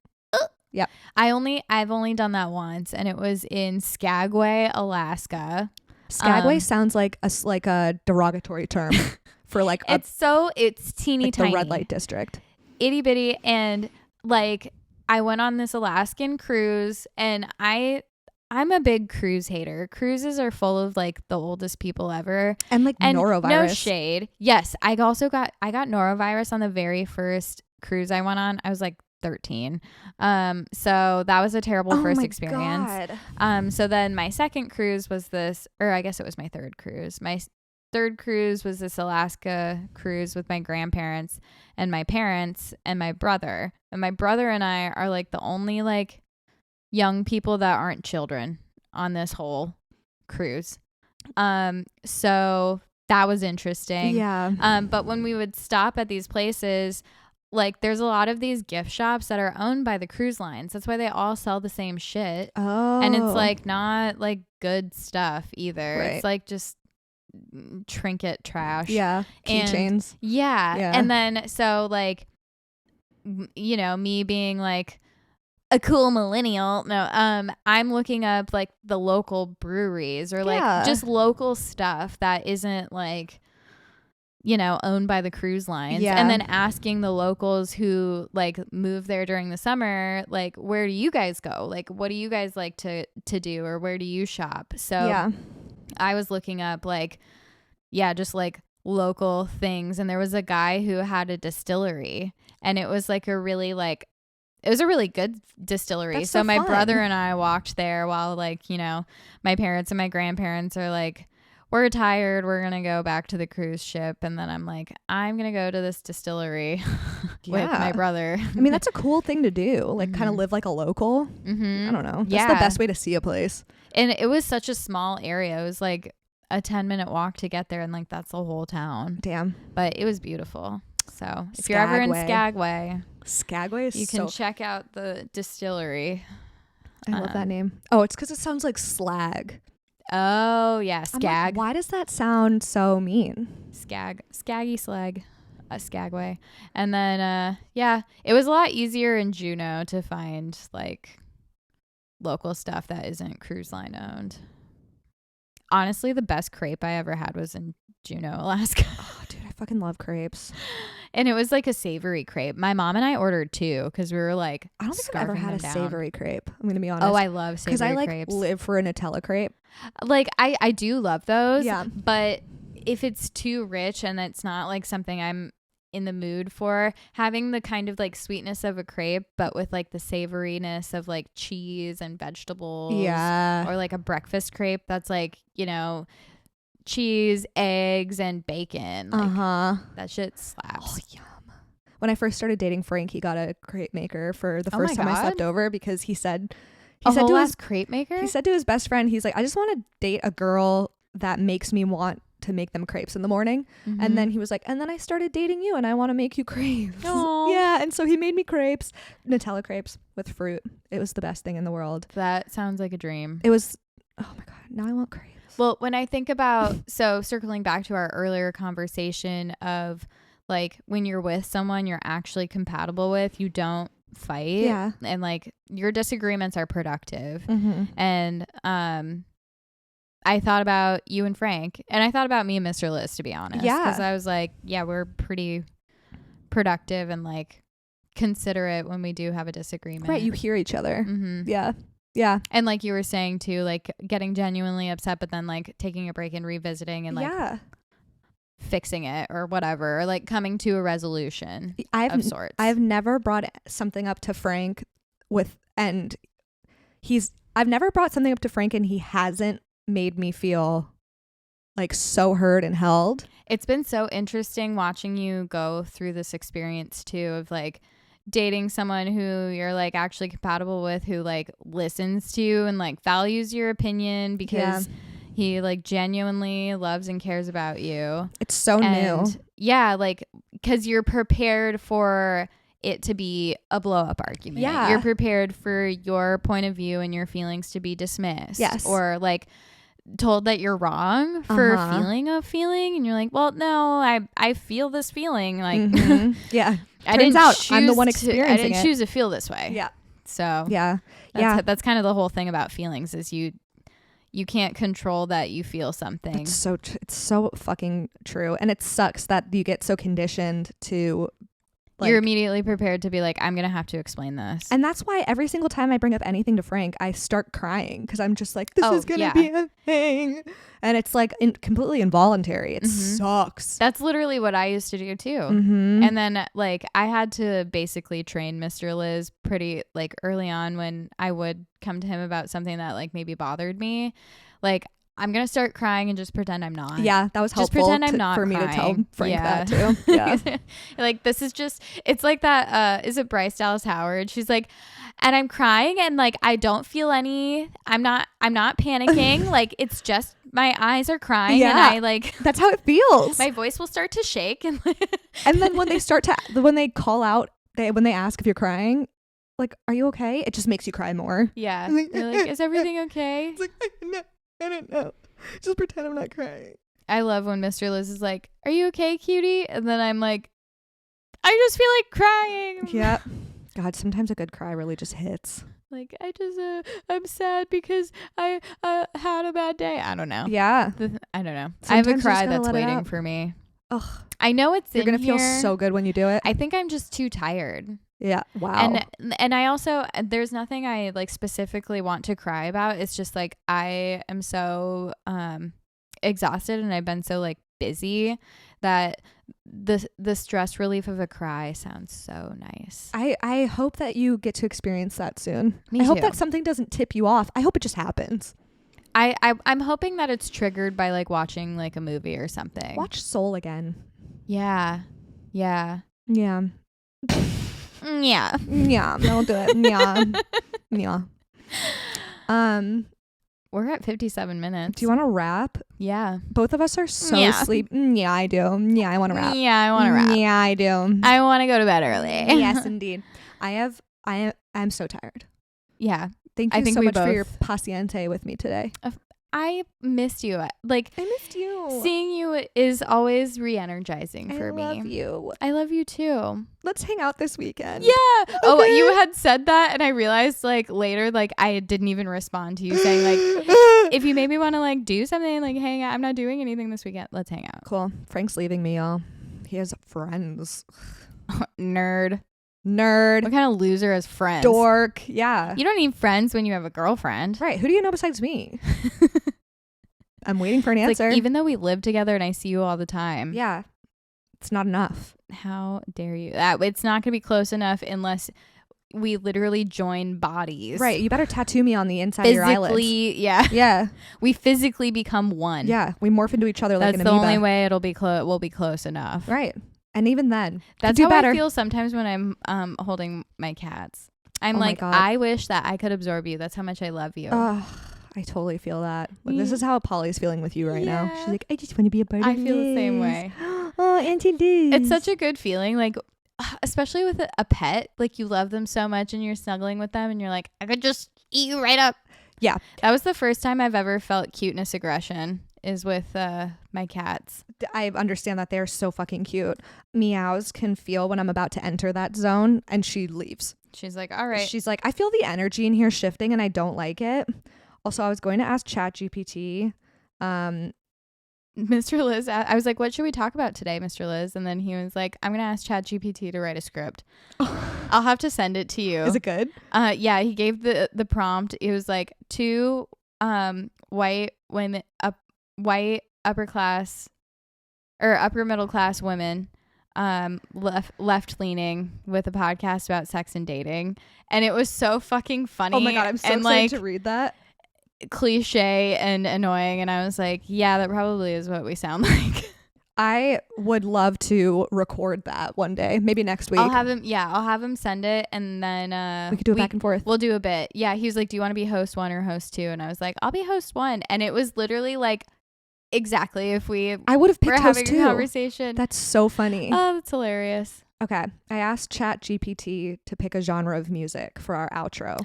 Yep. I've only done that once, and it was in Skagway, Alaska. Skagway sounds like a derogatory term for like it's teeny like tiny, the red light district. itty bitty, and like I went on this Alaskan cruise, and I'm a big cruise hater. Cruises are full of like the oldest people ever. And like norovirus. No shade. Yes. I got norovirus on the very first cruise I went on. I was like 13. So that was a terrible first experience. God. So then my second cruise was this, or I guess it was my third cruise. My third cruise was this Alaska cruise with my grandparents and my parents and my brother. And my brother and I are like the only like young people that aren't children on this whole cruise. So that was interesting. Yeah. But when we would stop at these places, like there's a lot of these gift shops that are owned by the cruise lines. That's why they all sell the same shit. Oh. And it's like not like good stuff either. Right. It's like just trinket trash. Yeah. And- Keychains. Yeah. Yeah. And then so like me being like a cool millennial. No, I'm looking up like the local breweries or like Yeah. just local stuff that isn't like, owned by the cruise lines. Yeah. And then asking the locals who like move there during the summer, like, where do you guys go? Like, what do you guys like to do, or where do you shop? So Yeah. I was looking up like, just like local things. And there was a guy who had a distillery, and it was like it was a really good distillery. That's So so my fun. brother and I walked there while like, my parents and my grandparents are like we're tired. We're going to go back to the cruise ship. And then I'm like, I'm going to go to this distillery with my brother. I mean, that's a cool thing to do. Like kind of live like a local. I don't know. That's the best way to see a place. And it was such a small area. It was like a 10-minute walk to get there. And like, that's the whole town. Damn. But it was beautiful. So if you're ever in Skagway is you can check out the distillery. I love that name. Oh, it's because it sounds like slag. Oh yeah, skag. Like, why does that sound so mean? Skaggy slag, Skagway. And then it was a lot easier in Juneau to find like local stuff that isn't cruise line owned. Honestly, the best crepe I ever had was in Juneau, Alaska. Oh, dude, I fucking love crepes. And it was like a savory crepe. My mom and I ordered 2 because we were like, I don't think I've ever had a savory crepe. I'm gonna be honest. Oh, I love savory crepes. Because I like live for a Nutella crepe. Like I do love those. Yeah. But if it's too rich and it's not like something I'm in the mood for, having the kind of like sweetness of a crepe, but with like the savoriness of like cheese and vegetables. Yeah. Or like a breakfast crepe that's like, you know, cheese, eggs, and bacon. Like, that shit slaps. Oh, yum. When I first started dating Frank, he got a crepe maker for the first time I slept over because he said to his crepe maker. He said to his best friend, he's like, I just want to date a girl that makes me want to make them crepes in the morning. And then he was like, and then I started dating you and I want to make you crepes. Yeah. And so he made me crepes, Nutella crepes with fruit. It was the best thing in the world. That sounds like a dream. It was, oh my God, now I want crepes. Well, when I think about, so circling back to our earlier conversation of like when you're with someone you're actually compatible with, you don't fight. Yeah. And like your disagreements are productive. And I thought about you and Frank, and I thought about me and Mr. Liz, to be honest. Yeah. Because I was like, yeah, we're pretty productive and like considerate when we do have a disagreement. Right. You hear each other. Yeah. Yeah. And like you were saying too, like getting genuinely upset, but then like taking a break and revisiting and like fixing it or whatever, or like coming to a resolution of sorts. I've never brought something up to Frank I've never brought something up to Frank and he hasn't made me feel like so heard and held. It's been so interesting watching you go through this experience too of like dating someone who you're like actually compatible with, who like listens to you and like values your opinion because he like genuinely loves and cares about you. It's so new. Yeah, like because you're prepared for it to be a blow up argument. Yeah. You're prepared for your point of view and your feelings to be dismissed. Yes. Or like told that you're wrong for feeling a feeling, and you're like, well, no, I feel this feeling. Like yeah. Turns out I'm the one experiencing I didn't choose to feel this way. Yeah. So that's kind of the whole thing about feelings is you can't control that you feel something. It's so fucking true. And it sucks that you get so conditioned to like, you're immediately prepared to be like, I'm going to have to explain this. And that's why every single time I bring up anything to Frank, I start crying because I'm just like, this is going to be a thing. And it's like completely involuntary. It sucks. That's literally what I used to do too. And then like I had to basically train Mr. Liz pretty like early on when I would come to him about something that like maybe bothered me. Like, I'm going to start crying and just pretend I'm not. Yeah, that was helpful. Just pretend I'm not for crying. me to tell Frank that too. Yeah. Like, this is just, it's like that, is it Bryce Dallas Howard? She's like, and I'm crying and like, I don't feel I'm not panicking. Like, it's just, my eyes are crying and I like. That's how it feels. My voice will start to shake. And then when they call out, when they ask if you're crying, like, are you okay? It just makes you cry more. Yeah. They're like, is everything okay? It's like, I don't know. Just pretend I'm not crying. I love when Mr. Liz is like, are you okay, cutie? And then I'm like, I just feel like crying. Yeah. God, sometimes a good cry really just hits. Like, I'm sad because I had a bad day. I don't know. Yeah. I don't know. Sometimes I have a cry that's waiting for me. Ugh. I know You're going to feel so good when you do it. I think I'm just too tired. Yeah. Wow. And I also, there's nothing I like specifically want to cry about. It's just like I am so exhausted and I've been so like busy that the stress relief of a cry sounds so nice. I hope that you get to experience that soon. Me I hope too. that something doesn't tip you off. I hope it just happens. I'm hoping that it's triggered by like watching like a movie or something. Watch Soul again. Yeah. Yeah. Yeah. Yeah. Don't do it. Yeah. We're at 57 minutes. Do you want to wrap? Yeah. Both of us are so sleep. Yeah, I do. Yeah, I want to wrap. Yeah, I want to wrap. Yeah, I do. I want to go to bed early. Yes, indeed. I'm so tired. Yeah. Thank you so much for your paciente with me today. I missed you. Like, I missed you. Seeing you is always re-energizing for me. I love you. I love you too. Let's hang out this weekend. Yeah. Okay. Oh, you had said that, and I realized like later, like I didn't even respond to you saying like, if you maybe want to like do something, like hang out. I'm not doing anything this weekend. Let's hang out. Cool. Frank's leaving me, y'all. He has friends. Nerd. What kind of loser has friends? Dork. Yeah. You don't need friends when you have a girlfriend. Right. Who do you know besides me? I'm waiting for an answer. Like, even though we live together and I see you all the time. Yeah. It's not enough. How dare you? It's not going to be close enough unless we literally join bodies. Right. You better tattoo me on the inside of your eyelids. Yeah. Yeah. We physically become one. Yeah. We morph into each other like an amoeba. That's the only way we'll be close enough. Right. And even then, that's how I feel sometimes when I'm holding my cats. I'm like, I wish that I could absorb you. That's how much I love you. I totally feel that. Like, this is how Polly's feeling with you right now. She's like, I just want to be a part of I feel the same way. Oh, Auntie Liz. It's such a good feeling. Like, especially with a pet. Like, you love them so much and you're snuggling with them and you're like, I could just eat you right up. Yeah. That was the first time I've ever felt cuteness aggression. Is with my cats. I understand that they're so fucking cute. Meows can feel when I'm about to enter that zone, and she leaves. She's like, all right. She's like, I feel the energy in here shifting and I don't like it. Also, I was going to ask ChatGPT. Mr. Liz, I was like, what should we talk about today, Mr. Liz? And then he was like, I'm going to ask ChatGPT to write a script. I'll have to send it to you. Is it good? Yeah, he gave the prompt. It was like two white women, white upper class or upper middle class women, left leaning with a podcast about sex and dating, and it was so fucking funny. Oh my god, I'm so excited to read that. Cliche and annoying, and I was like, yeah, that probably is what we sound like. I would love to record that one day, maybe next week. I'll have him send it, and then we could do it back and forth. We'll do a bit. Yeah, he was like, do you want to be host 1 or host 2? And I was like, I'll be host 1. And it was literally like exactly if I would have picked host having 2. A conversation. That's so funny. Oh, that's hilarious. Okay, I asked ChatGPT to pick a genre of music for our outro.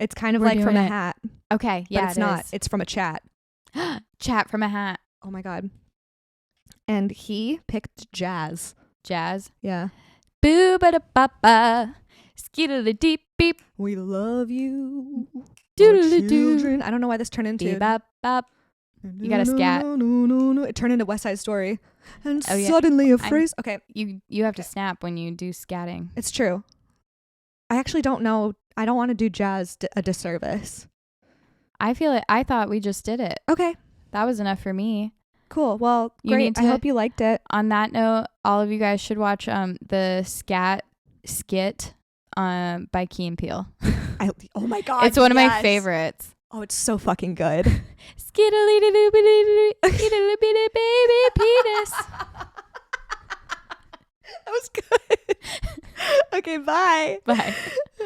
It's kind of like from a hat. Okay, yeah, but it's not. It's from a chat. Chat from a hat. Oh my god. And he picked jazz. Jazz? Yeah. Boo ba da ba ba. Skiddly deep beep. We love you. Doodly children. I don't know why this turned into. Bop bop. You gotta scat. No. It turned into West Side Story. And suddenly a phrase. Okay. You have to snap when you do scatting. It's true. I actually don't know. I don't want to do jazz a disservice. I feel it. I thought we just did it. Okay. That was enough for me. Cool. Well, great. I hope you liked it. On that note, all of you guys should watch the scat skit by Key and Peele. Oh my god. It's one of my favorites. Oh, it's so fucking good. Skiddly doobly baby penis. That was good. Okay, bye. Bye.